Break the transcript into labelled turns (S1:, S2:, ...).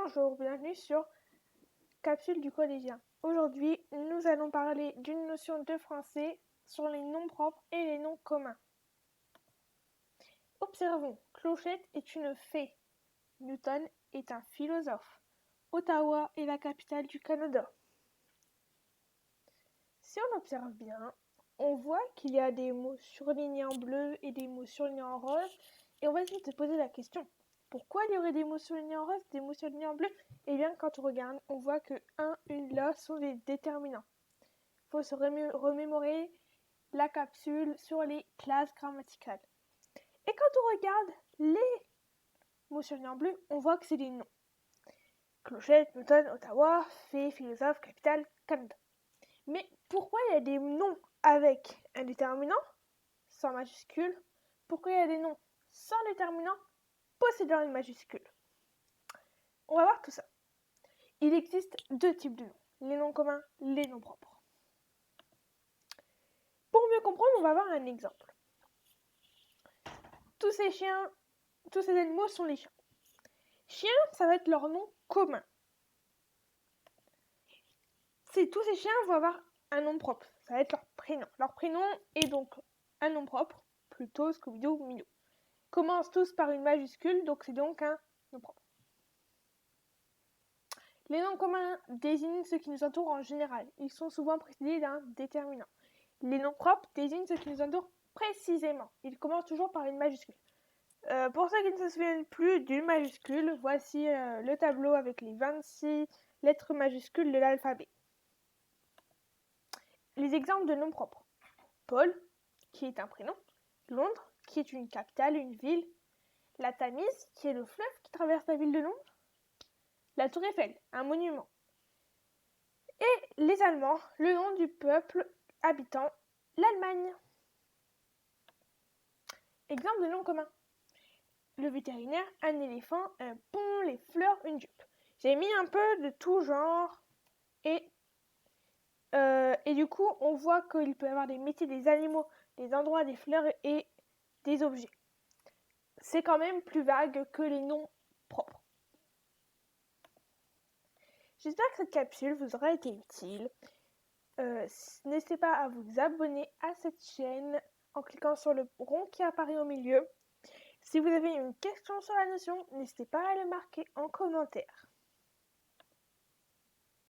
S1: Bonjour, bienvenue sur Capsule du collégien. Aujourd'hui, nous allons parler d'une notion de français sur les noms propres et les noms communs. Observons, Clochette est une fée. Newton est un philosophe. Ottawa est la capitale du Canada. Si on observe bien, on voit qu'il y a des mots surlignés en bleu et des mots surlignés en rose, et on va essayer de se poser la question. Pourquoi il y aurait des mots surlignés en rose, des mots surlignés en bleu? Eh bien, quand on regarde, on voit que un, une, là sont des déterminants. Il faut se remémorer la capsule sur les classes grammaticales. Et quand on regarde les mots surlignés en bleu, on voit que c'est des noms. Clochette, Newton, Ottawa, fée, philosophe, capitale, Canada. Mais pourquoi il y a des noms avec un déterminant sans majuscule? Pourquoi il y a des noms sans déterminant possédant une majuscule? On va voir tout ça. Il existe deux types de noms, les noms communs, les noms propres. Pour mieux comprendre, on va voir un exemple. Tous ces animaux sont les chiens. Chien, ça va être leur nom commun. Tous ces chiens vont avoir un nom propre, ça va être leur prénom. Leur prénom est donc un nom propre, Pluto, Scooby-Doo, Minou. Commencent tous par une majuscule, donc c'est donc un nom propre. Les noms communs désignent ceux qui nous entourent en général. Ils sont souvent précédés d'un déterminant. Les noms propres désignent ceux qui nous entourent précisément. Ils commencent toujours par une majuscule. Pour ceux qui ne se souviennent plus d'une majuscule, voici le tableau avec les 26 lettres majuscules de l'alphabet. Les exemples de noms propres. Paul, qui est un prénom. Londres, qui est une capitale, une ville. La Tamise, qui est le fleuve qui traverse la ville de Londres. La Tour Eiffel, un monument. Et les Allemands, le nom du peuple habitant l'Allemagne. Exemple de nom commun. Le vétérinaire, un éléphant, un pont, les fleurs, une jupe. J'ai mis un peu de tout genre et du coup, on voit qu'il peut y avoir des métiers, des animaux, des endroits, des fleurs et des objets. C'est quand même plus vague que les noms propres. J'espère que cette capsule vous aura été utile. N'hésitez pas à vous abonner à cette chaîne en cliquant sur le rond qui apparaît au milieu. Si vous avez une question sur la notion, n'hésitez pas à le marquer en commentaire.